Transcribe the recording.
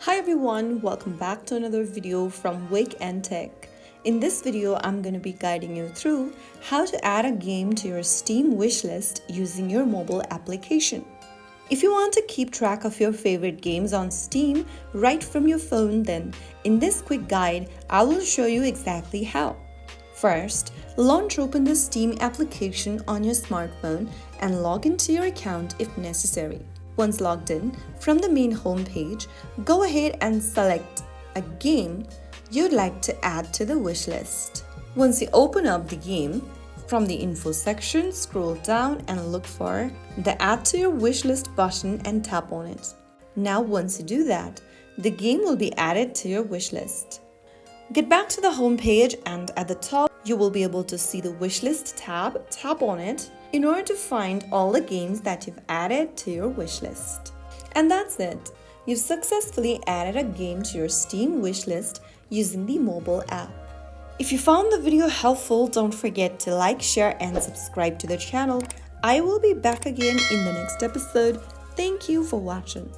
Hi everyone, welcome back to another video from Wake&Tech. In this video, I'm going to be guiding you through how to add a game to your Steam wishlist using your mobile application. If you want to keep track of your favorite games on Steam right from your phone, then in this quick guide, I will show you exactly how. First, launch open the Steam application on your smartphone and log into your account if necessary. Once logged in, from the main home page, go ahead and select a game you'd like to add to the wish list. Once you open up the game, from the info section, scroll down and look for the Add to Your Wishlist button and tap on it. Now once you do that, the game will be added to your wishlist. Get back to the home page and at the top, you will be able to see the Wishlist tab. Tap on it in order to find all the games that you've added to your wishlist. And that's it. You've successfully added a game to your Steam wishlist using the mobile app. If you found the video helpful, don't forget to like, share, and subscribe to the channel. I will be back again in the next episode. Thank you for watching.